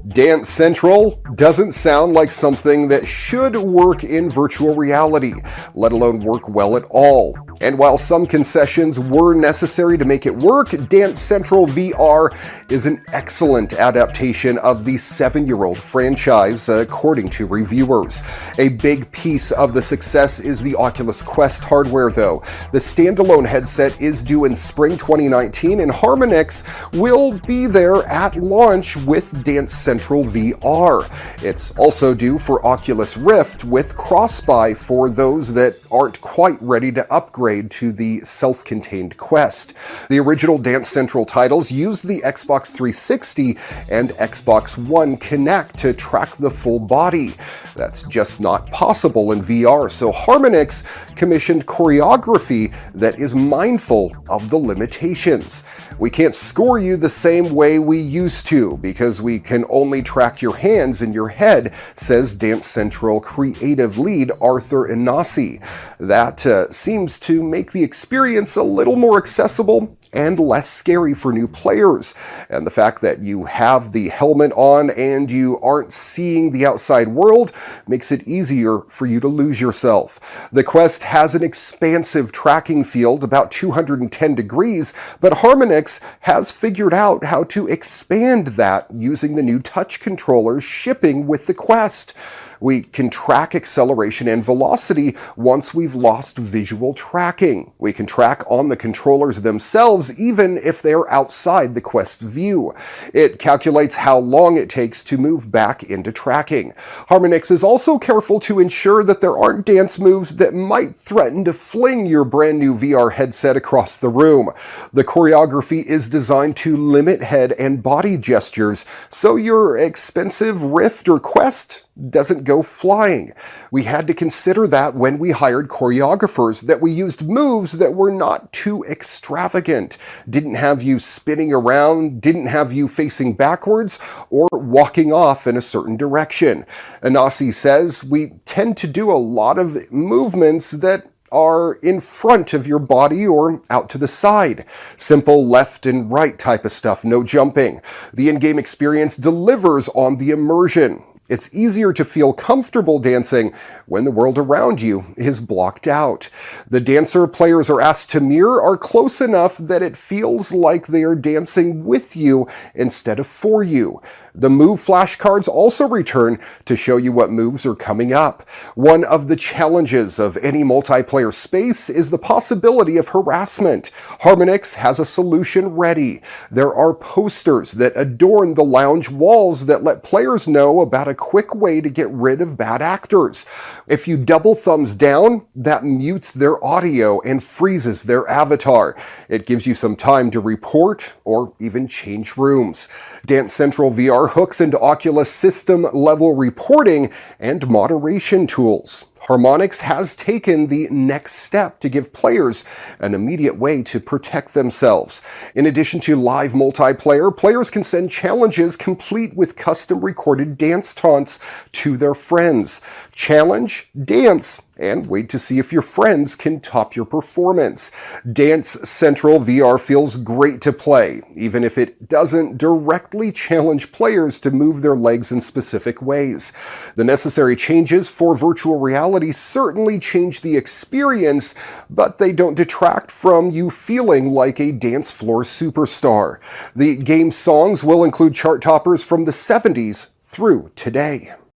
Dance Central doesn't sound like something that should work in virtual reality, let alone work well at all. And while some concessions were necessary to make it work, Dance Central VR is an excellent adaptation of the 7-year-old franchise, according to reviewers. A big piece of the success is the Oculus Quest hardware, though. The standalone headset is due in spring 2019, and Harmonix will be there at launch with Dance Central VR. It's also due for Oculus Rift, with cross-buy for those that aren't quite ready to upgrade to the self-contained Quest. The original Dance Central titles used the Xbox 360 and Xbox One Kinect to track the full body. That's just not possible in VR, so Harmonix commissioned choreography that is mindful of the limitations. We can't score you the same way we used to because we can only track your hands and your head, says Dance Central creative lead Arthur Inasi. That seems to make the experience a little more accessible and less scary for new players. And the fact that you have the helmet on and you aren't seeing the outside world makes it easier for you to lose yourself. The Quest has an expansive tracking field, about 210 degrees, but Harmonix has figured out how to expand that using the new touch controllers shipping with the Quest. We can track acceleration and velocity once we've lost visual tracking. We can track on the controllers themselves even if they're outside the Quest view. It calculates how long it takes to move back into tracking. Harmonix is also careful to ensure that there aren't dance moves that might threaten to fling your brand new VR headset across the room. The choreography is designed to limit head and body gestures, so your expensive Rift or Quest doesn't go flying. We had to consider that when we hired choreographers, that we used moves that were not too extravagant, didn't have you spinning around, didn't have you facing backwards, or walking off in a certain direction. Inasi says we tend to do a lot of movements that are in front of your body or out to the side. Simple left and right type of stuff, no jumping. The in-game experience delivers on the immersion. It's easier to feel comfortable dancing when the world around you is blocked out. The dancer players are asked to mirror are close enough that it feels like they are dancing with you instead of for you. The move flashcards also return to show you what moves are coming up. One of the challenges of any multiplayer space is the possibility of harassment. Harmonix has a solution ready. There are posters that adorn the lounge walls that let players know about a quick way to get rid of bad actors. If you double thumbs down, that mutes their audio and freezes their avatar. It gives you some time to report or even change rooms. Dance Central VR hooks into Oculus system-level reporting and moderation tools. Harmonix has taken the next step to give players an immediate way to protect themselves. In addition to live multiplayer, players can send challenges complete with custom-recorded dance taunts to their friends. Challenge, dance, and wait to see if your friends can top your performance. Dance Central VR feels great to play, even if it doesn't directly challenge players to move their legs in specific ways. The necessary changes for virtual reality certainly change the experience, but they don't detract from you feeling like a dance floor superstar. The game's songs will include chart toppers from the 70s through today.